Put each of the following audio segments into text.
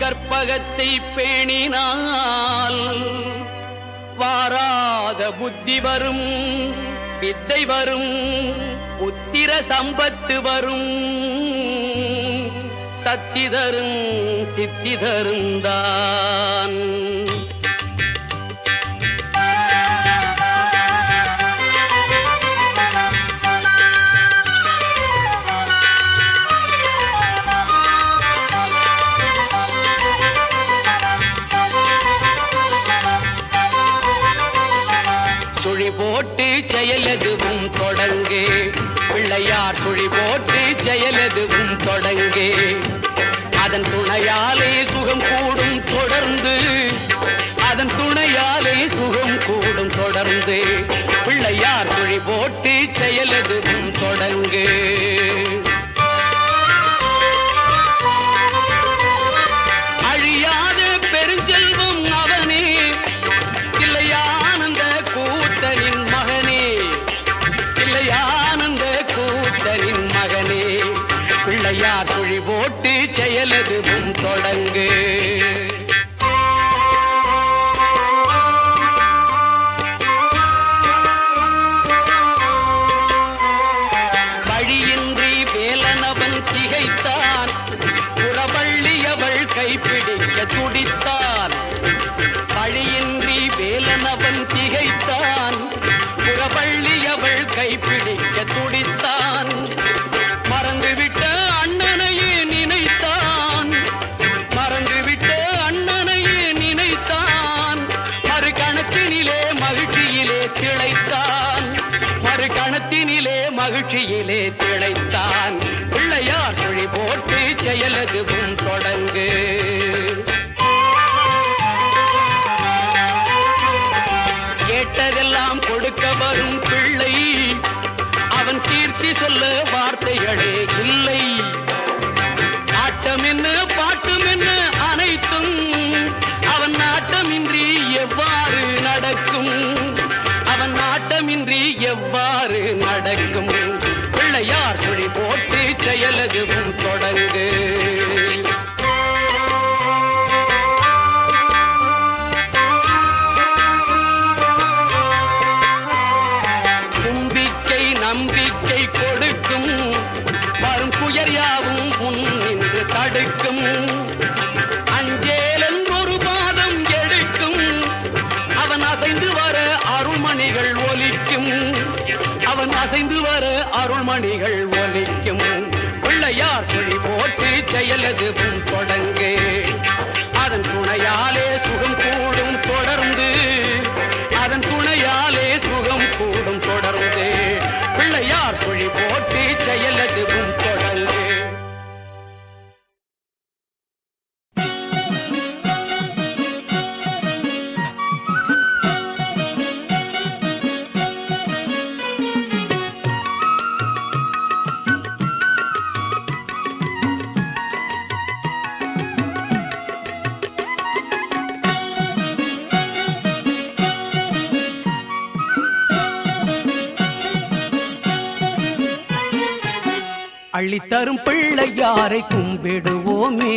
கற்பகத்தை பேணினால் வாராத புத்தி வரும், வித்தை வரும், புத்திர சம்பத்து வரும், சக்தி தரும் சித்தி தருந்தான். சுழி போட்டு செயலெதுவும் தொடங்கு, பிள்ளையார் சுழி போட்டு செயலெதுவும் தொடங்கு. அதன் துணையாலே சுகம் கூடும் தொடர்ந்து, அதன் துணையாலே சுகம் கூடும் தொடர்ந்து. பிள்ளையார் சுழி போட்டு செயலெதுவும் தொடங்கு. அழியாத பெருஞ்செல்வம் அவனே, இல்லையானந்த கூத்தனின் மகனே, இல்லையானந்த கூத்தனின் மகனே. பிள்ளையார் சுழி போட்டு செயலெதுவும் தொடங்கு. வழியின்றி வேலனவன் திகைத்தான், புறவள்ளியவள் கைப்பிடிக்க துடித்தான். வழியின்றி வேலனவன் திகைத்தான், புறவள்ளியவள் கைப்பிடிக்க துடித்தான். மறந்துவிட்ட அண்ணனையே நினைத்தான், மறந்துவிட்ட அண்ணனையே நினைத்தான். மறு கணத்தினிலே மகிழ்ச்சியிலே திளைத்தான், மறு கணத்தினிலே மகிழ்ச்சியிலே திளைத்தான். பிள்ளையார் சுழி போட்டு செயலெதுவும் தொடங்கு. கேட்டதெல்லாம் கொடுக்க வரும் பிள்ளை, அவன் கீர்த்தி சொல்ல வார்த்தைகளே இல்லை. ஆட்டம் என்ன பாட்டம் என்ன அனைத்தும் அவன் நாட்டமின்றி எவ்வாறு நடக்கும், அவன் நாட்டமின்றி எவ்வாறு நடக்கும். பிள்ளையார் சுழி போட்டு செயலெதுவும் தொடங்கு. நம்பிக்கை கொடுக்கும், வரும் புயர் யாவும் முன் நின்று தடுக்கும். அஞ்சேலன் ஒரு பாதம் எடுக்கும், அவன் அசைந்து வர அருள்மணிகள் ஒலிக்கும், அவன் அசைந்து வர அருள்மணிகள் ஒலிக்கும். பிள்ளையார் சுழி போட்டு செயலெதுவும் தொடங்கு. அதன் துணையாலே சுகம் கூடும் தொடர்ந்து, அதன் துணையாலே சுகம் கூடும் தொடர்ந்து. பிள்ளையார் சுழி போட்டு செயலெதுவும் தொடங்கு. அள்ளித்தரும் பிள்ளையாரை கும்பிடுவோமே,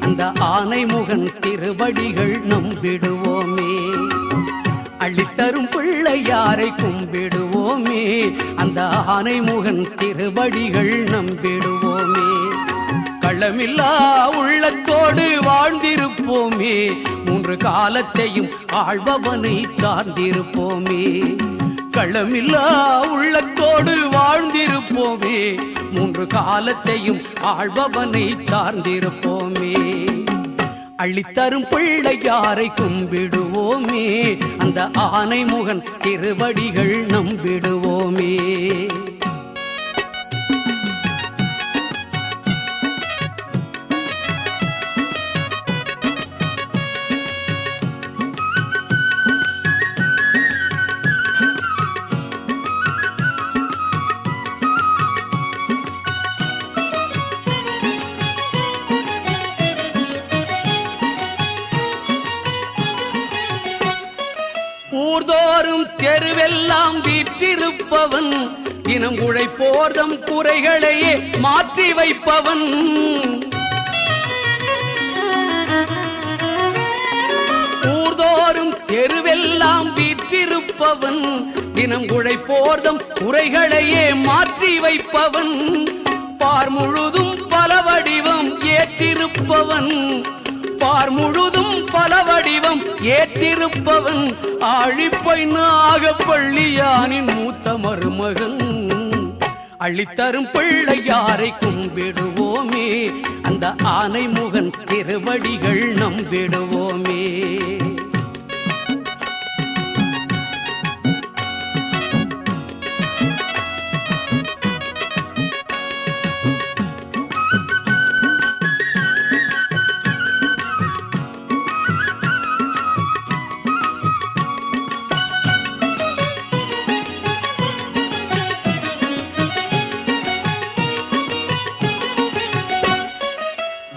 அந்த ஆனைமுகன் திருவடிகள் நம்பிடுவோமே. அள்ளித்தரும் பிள்ளையாரை கும்பிடுவோமே, அந்த ஆனைமுகன் திருவடிகள் நம்பிடுவோமே. களமில்லா உள்ளத்தோடு வாழ்ந்திருப்போமே, மூன்று காலத்தையும் ஆள்பவனை சார்ந்திருப்போமே. களமில்லா உள்ளத்தோடு வாழ்ந்திருப்போமே, மூன்று காலத்தையும் ஆள்பவனை சார்ந்திருப்போமே. அள்ளித்தரும் பிள்ளையாரை கும்பிடுவோமே, அந்த ஆனைமுகன் திருவடிகள் நம்பிடுவோமே. ஊர்தோறும் தெருவெல்லாம் வீற்றிருப்பவன், தினம் உழைப்போர்தம் குறைகளையே மாற்றி வைப்பவன். தெருவெல்லாம் வீற்றிருப்பவன், தினம் உழைப்போர்தம் குறைகளையே மாற்றி வைப்பவன், பார் முழுதும் பல வடிவம் ஏற்றிருப்பவன், பார் முழுதும் பல வடிவம் ஏற்றிருப்பவன், ஆழிப்பை நாகப்பள்ளியானின் மூத்த மருமகன். அள்ளித்தரும் பிள்ளையாரை கும்பிடுவோமே, அந்த ஆனை முகன் திருவடிகள் நம்பிடுவோமே.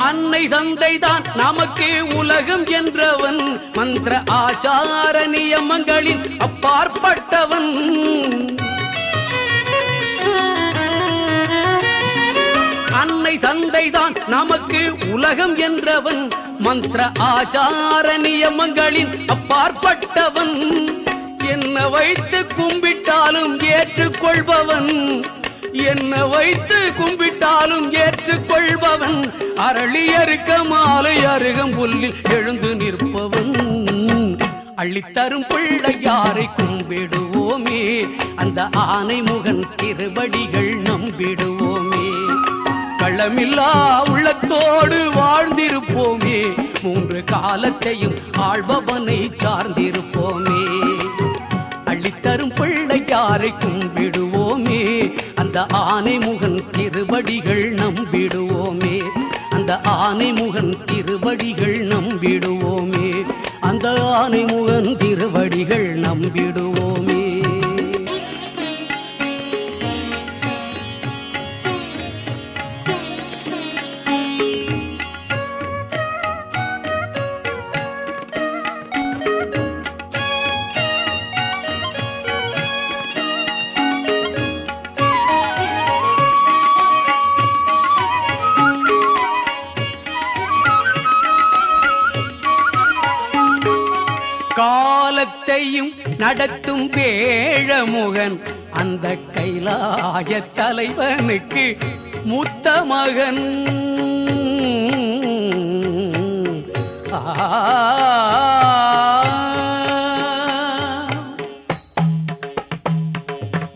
அன்னை தந்தைதான் நமக்கு உலகம் என்றவன், மந்திர ஆச்சார நியமங்களின் அப்பாற்பட்டவன். அன்னை தந்தைதான் நமக்கு உலகம் என்றவன், மந்திர ஆச்சார நியமங்களின் அப்பாற்பட்டவன். என்ன வைத்து கும்பிட்டாலும் ஏற்றுக்கொள்பவன், என்ன வைத்து கும்பிட்டாலும் ஏற்றுக்கொள்பவன், அரளியறுக்க மாலை அருகம்புல்லில் எழுந்து நிற்பவன். அள்ளித்தரும் பிள்ளையாரை கும்பிடுவோமே, அந்த ஆனை முகன் திருவடிகள் நம்பிடுவோமே. களமில்லா உள்ளத்தோடு வாழ்ந்திருப்போமே, மூன்று காலத்தையும் ஆள்பவனை சார்ந்திருப்போமே. அள்ளித்தரும் பிள்ளையாரை கும்பிடுவோமே, அந்த ஆனை முகன் திருவடிகள் நம்பிடுவோமே, அந்த ஆனை முகன் திருவடிகள் நம்பிடுவோமே, அந்த ஆனை முகன் திருவடிகள் நம்பிடுவோமே. காலத்தையும் நடத்தும் வேழமுகன், அந்த கைலாய தலைவனுக்கு மூத்த மகன்.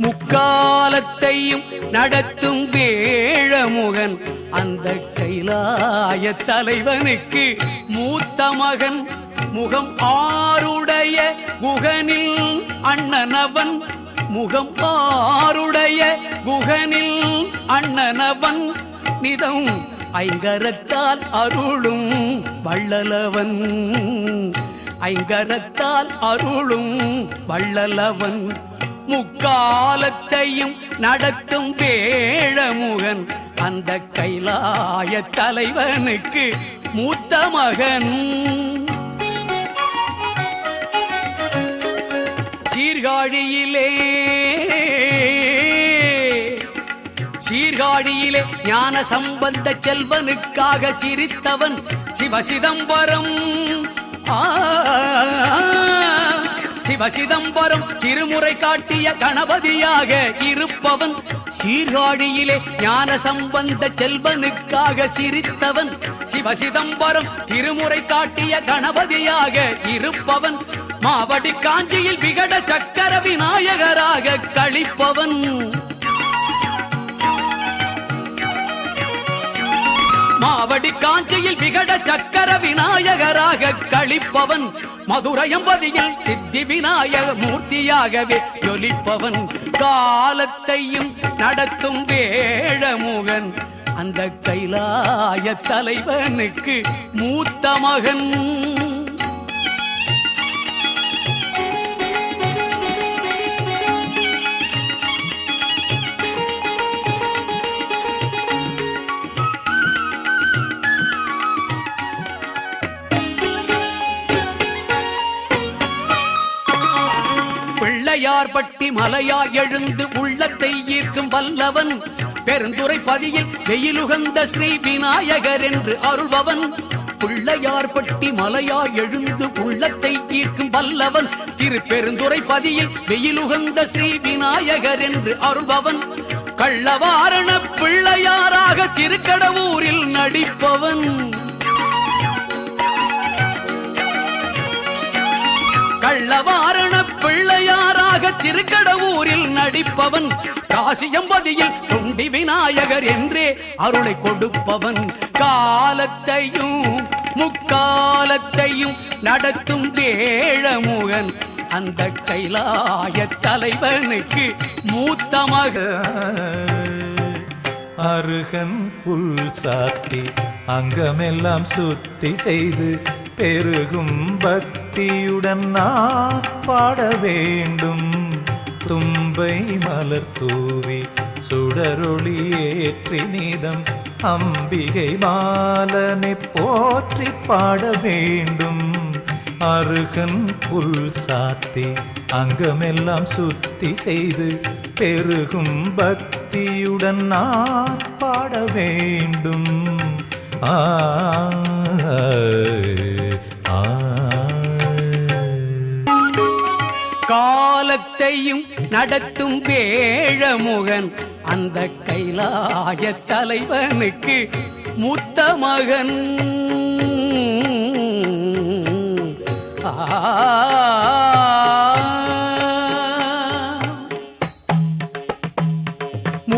முக்காலத்தையும் நடத்தும் வேழமுகன், அந்த கைலாய தலைவனுக்கு மூத்த மகன். முகம் ஆருடைய குகனில் அண்ணனவன், முகம் ஆருடைய குகனில் அண்ணனவன், நிதம் ஐங்கரத்தால் அருளும் வள்ளலவன், ஐங்கரத்தால் அருளும் வள்ளலவன். முக்காலத்தையும் நடத்தும் வேழமுகன், அந்த கைலாய தலைவனுக்கு மூத்த மகன். சீர்காழியிலே சீர்காழியிலே ஞான சம்பந்த செல்வனுக்காக சிரித்தவன் சிவசிதம்பரம். சிவசிதம்பரம் திருமுறை காட்டிய கணபதியாக இருப்பவன். சீர்காழியிலே ஞான சம்பந்த செல்வனுக்காக சிரித்தவன் சிவசிதம்பரம் திருமுறை காட்டிய கணபதியாக இருப்பவன். மாவடி காஞ்சியில் விகட சக்கர விநாயகராக கழிப்பவன். மாவடி காஞ்சியில் விகட சக்கர விநாயகராக கழிப்பவன். மதுரையம்பதியில் சித்தி விநாயக மூர்த்தியாகவே ஜொலிப்பவன். காலத்தையும் நடத்தும் வேழமுகன், அந்த கைலாய தலைவனுக்கு மூத்த மகன். பிள்ளையார்பட்டி மலையா எழுந்து உள்ளத்தை ஈர்க்கும் வல்லவன். பெருந்துறை பதியில் வெயிலுகந்த ஸ்ரீ விநாயகர் என்று அருள்பவன். பிள்ளையார்பட்டி மலையாய் எழுந்து உள்ளத்தை ஈர்க்கும் வல்லவன் திருப்பெருந்துறை பதியில் வெயிலுகந்த ஸ்ரீ விநாயகர் என்று அருள்பவன் கள்ளவாரண பிள்ளையாராக திருக்கடவூரில் நடிப்பவன் கள்ளவாரண பிள்ளையாராக திருக்கடவூரில் நடிப்பவன் காசியம்பதியில் தொண்டி விநாயகர் என்றே அருளை கொடுப்பவன் காலத்தையும் முக்காலத்தையும் நடத்தும் வேழமுகன் அந்த கைலாய தலைவனுக்கு மூத்த மகன் அருகன் புல் சாத்தி அங்கமெல்லாம் சுத்தி செய்து பெருகும் பக்தியுடன் நான் பாட வேண்டும் தும்பை மலர் தூவி சுடரொளி ஏற்றி நீதம் அம்பிகை பாலனை போற்றி பாட வேண்டும் அருகன் புல் சாத்தி அங்கமெல்லாம் சுத்தி செய்து பெருகும் பக்தியுடன் நான் பாட வேண்டும் காலத்தையும் நடத்தும் வேழமுகன் அந்த கைலாய தலைவனுக்கு மூத்த மகன்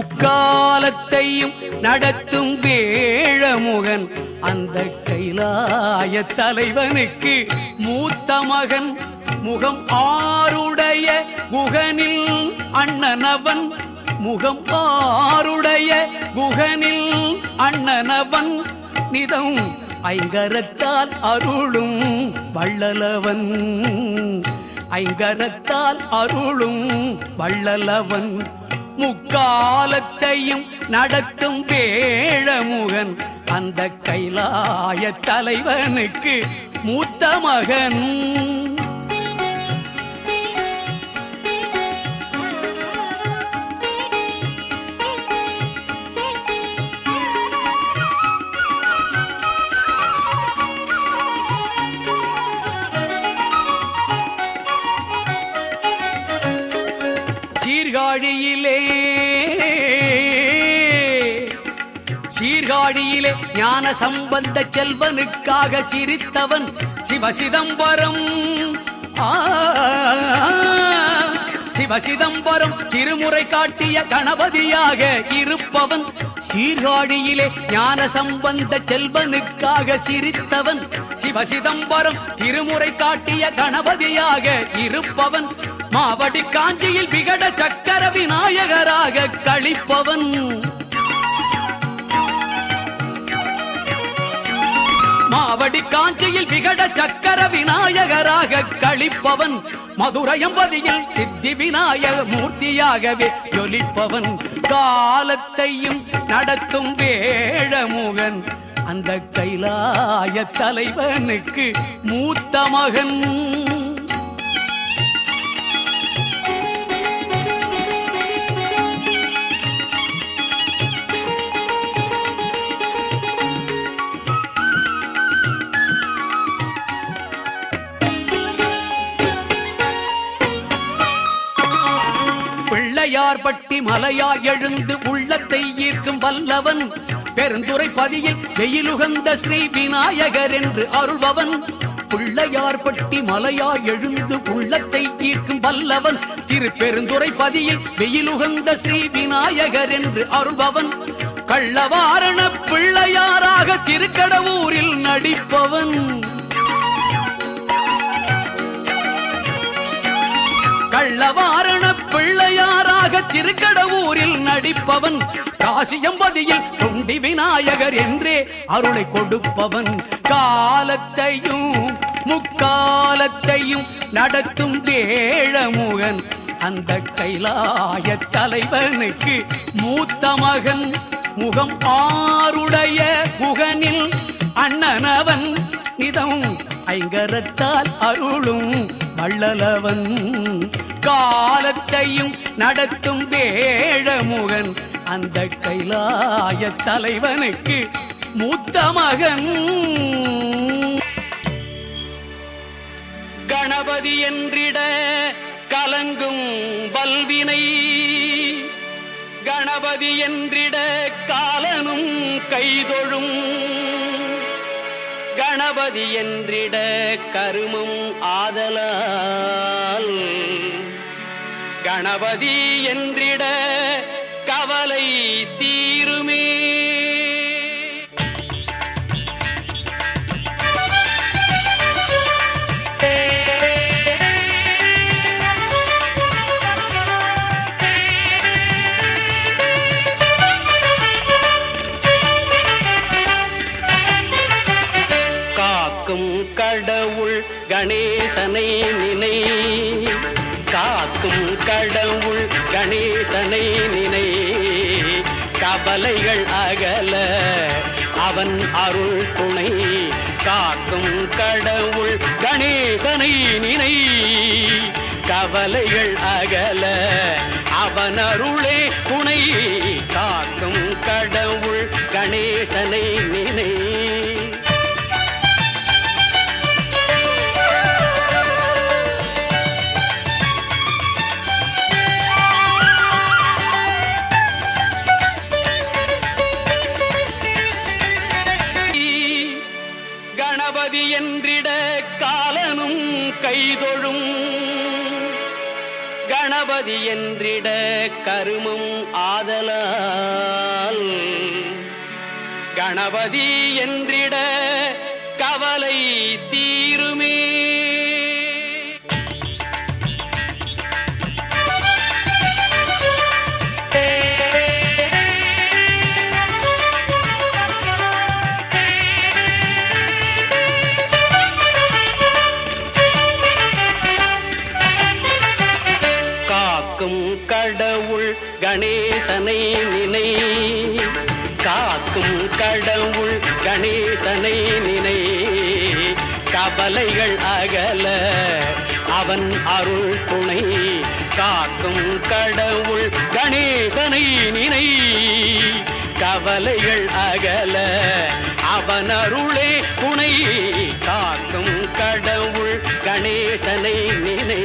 முக்காலத்தையும் நடத்தும் வேழமுகன் அந்த கைலாய தலைவனுக்கு மூத்த மகன் முகம் ஆருடைய குகனில் அண்ணனவன் முகம் ஆருடைய குகனில் அண்ணனவன் நிதம் ஐங்கரத்தால் அருளும் வள்ளலவன் ஐங்கரத்தால் அருளும் வள்ளலவன் முக்காலத்தையும் நடத்தும் வேழமுகன் அந்த கைலாய தலைவனுக்கு மூத்த மகன் சீர்காழியிலே ஞான சம்பந்த செல்வனுக்காக சிரித்தவன் சிவசிதம்பரம் சிவசிதம்பரம் திருமுறை காட்டிய கணபதியாக இருப்பவன் சீர்காழியிலே ஞான சம்பந்த செல்வனுக்காக சிரித்தவன் சிவசிதம்பரம் திருமுறை காட்டிய கணபதியாக இருப்பவன் மாவடி காஞ்சியில் விகட சக்கர விநாயகராக கழிப்பவன் மாவடி காஞ்சியில் விகட சக்கர விநாயகராக கழிப்பவன் மதுரையம்பதியில் சித்தி விநாயக மூர்த்தியாகவே ஜொலிப்பவன் காலத்தையும் நடத்தும் வேழமுகன் அந்த கைலாய தலைவனுக்கு மூத்த மகன் பிள்ளையார்பட்டி மலையாய் எழுந்து உள்ளத்தை ஈர்க்கும் வல்லவன் பெருந்துறை பதியில் வெயிலுகந்த ஸ்ரீ விநாயகர் என்று அருள்பவன் பிள்ளையார்பட்டி மலையாய் எழுந்து உள்ளத்தை ஈர்க்கும் வல்லவன் திருப்பெருந்துறை பதியில் வெயிலுகந்த ஸ்ரீ விநாயகர் என்று அருள்பவன் கள்ளவாரண பிள்ளையாராக திருக்கடவூரில் நடிப்பவன் கள்ளவாரண பிள்ளையாராக திருக்கடவூரில் நடிப்பவன் காசியம்பதியில் தொண்டி விநாயகர் என்றே அருளை கொடுப்பவன் காலத்தையும் முக்காலத்தையும் நடத்தும் வேழமுகன் அந்த கைலாய தலைவனுக்கு மூத்த மகன் முகம் ஆருடைய குகனில் அண்ணனவன் நிதம் ஐங்கரத்தால் அருளும் வள்ளலவன் காலத்தையும் நடத்தும் வேழமுகன் அந்த கைலாய தலைவனுக்கு மூத்த மகன் கணபதி என்றிட கலங்கும் வல்வினை, கணபதி என்றிட காலனும் கைதொழும், கணபதி என்றிட கருமம் ஆதலால், கணபதி என்றிட கவலை தீருமே. கடவுள் கணேசனை நினை, காக்கும் கடவுள் கணேசனை நினை, கவலைகள் அகல அவன் அருள் துணை, காக்கும் கடவுள் கணேசனை நினை, கவலைகள் அகல அவன் அருளே துணை, காக்கும் கடவுள் கணேசனை நினை. கணபதி என்றிட காலனும் கைதொழும், கணபதி என்றிட கருமம் ஆதலால், கணபதி என்றிட கவலை தீருமே. கடவுள் கணேசனை நினை, காக்கும் கடவுள் கணேசனை நினை, கவலைகள் அகல அவன் அருள் துணை, காக்கும் கடவுள் கணேசனை நினை, கவலைகள் அகல அவன் அருளே துணை, காக்கும் கடவுள் கணேசனை நினை.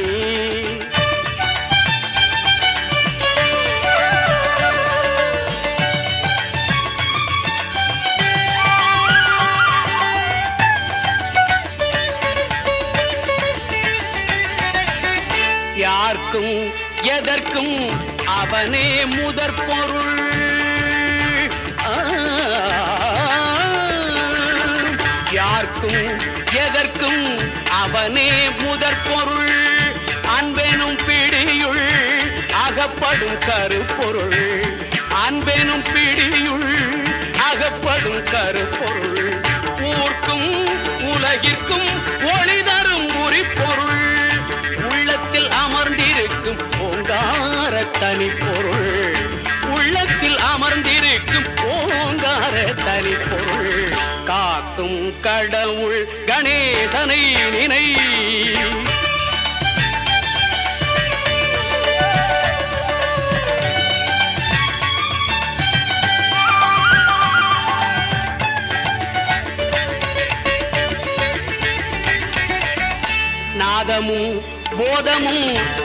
யார்க்கும் எதற்கும் அவனே முதற் பொருள், யார்க்கும் எதற்கும் அவனே முதற் பொருள், அன்பெனும் பிடியுள் அகப்படும் கருப்பொருள், அன்பெனும் பிடியுள் அகப்படும் கருப்பொருள், ஊர்க்கும் உலகிற்கும் ஒளி தரும் உரிப்பொருள், உள்ளத்தில் அமர்ந்திருக்கும் ஓங்கார தனிப்பொருள், உள்ளத்தில் அமர்ந்திருக்கும் ஓங்கார தனிப்பொருள், காக்கும் கடவுள் கணேசனை நினை. நாதமும் போதமும்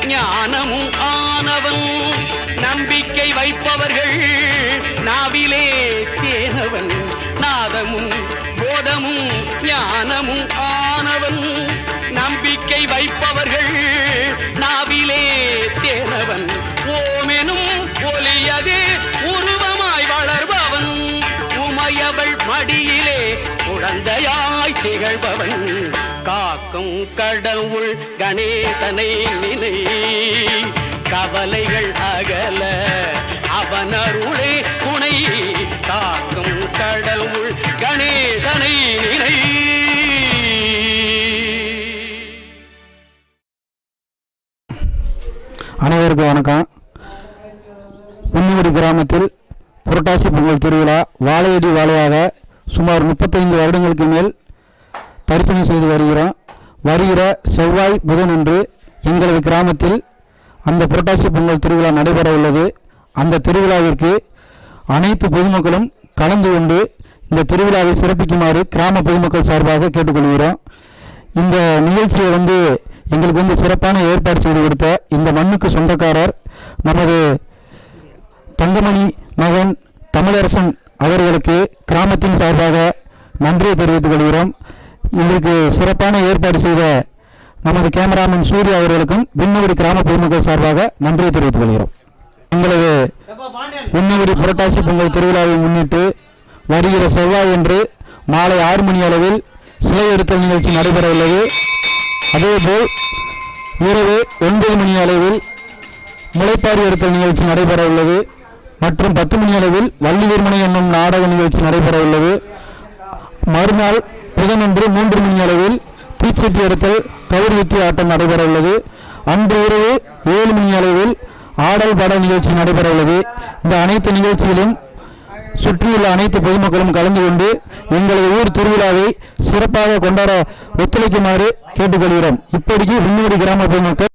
ஞானமும் ஆனவன், நம்பிக்கை வைப்பவர்கள் நாவிலே தேனவன், நாதமும் போதமும் ஞானமும் ஆனவன், நம்பிக்கை வைப்பவர்கள் நாவிலே தேனவன், ஓமெனும் ஒலியதே உருவமாய் வளர்பவன், உமையவள் மடியிலே குழந்தையாய் திகழ்பவன், காக்கும் கடவுள் கணேசனை நினை, கவலைகள் அகல அவன் அருளே துணை, காக்கும் கடவுள் கணேசனை நினை. அனைவருக்கும் வணக்கம். புன்னிகுடி கிராமத்தில் புரட்டாசி பொங்கல் திருவிழா வாழையடி வாழையாக சுமார் 35 வருடங்களுக்கு மேல் தரிசனம் செய்து வருகிறோம். வருகிற செவ்வாய் புதன் அன்று எங்களது கிராமத்தில் அந்த புரட்டாசி பொங்கல் திருவிழா நடைபெற உள்ளது. அந்த திருவிழாவிற்கு அனைத்து பொதுமக்களும் கலந்து கொண்டு இந்த திருவிழாவை சிறப்பிக்குமாறு கிராம பொதுமக்கள் சார்பாக கேட்டுக்கொள்கிறோம். இந்த நிகழ்ச்சியை எங்களுக்கு வந்து சிறப்பான ஏற்பாடு செய்து கொடுத்த இந்த மண்ணுக்கு சொந்தக்காரர் நமது தங்கமணி மகன் தமிழரசன் அவர்களுக்கு கிராமத்தின் சார்பாக நன்றியை தெரிவித்துக் கொள்கிறோம். இதற்கு சிறப்பான ஏற்பாடு செய்த நமது கேமராமேன் சூர்யா அவர்களுக்கும் விண்ணவடி கிராம பொதுமக்கள் சார்பாக நன்றியை தெரிவித்துக் கொள்கிறோம். எங்களது விண்ணவடி புரட்டாசி பொங்கல் திருவிழாவை முன்னிட்டு வருகிற செவ்வாய் என்று மாலை 6 மணி அளவில் சிலை எடுத்தல் நிகழ்ச்சி நடைபெற உள்ளது. அதேபோல் இரவு 9 மணி அளவில் முளைப்பாரி எடுத்தல் நிகழ்ச்சி நடைபெற உள்ளது மற்றும் 10 மணி அளவில் வள்ளி வீர்மனை என்னும் நாடக நிகழ்ச்சி நடைபெற உள்ளது. மறுநாள் புதனன்று 3 மணி அளவில் தீச்சட்டி எடுத்தல் கயிறு வித்தி ஆட்டம் நடைபெற உள்ளது. அன்று இரவு 7 மணி அளவில் ஆடல் பாடல் நிகழ்ச்சி நடைபெற உள்ளது. இந்த அனைத்து நிகழ்ச்சியிலும் சுற்றியுள்ள அனைத்து பொதுமக்களும் கலந்து கொண்டு எங்களது ஊர் திருவிழாவை சிறப்பாக கொண்டாட ஒத்துழைக்குமாறு கேட்டுக்கொள்கிறோம். இப்போதைக்கு விண்ணவடி கிராம பொதுமக்கள்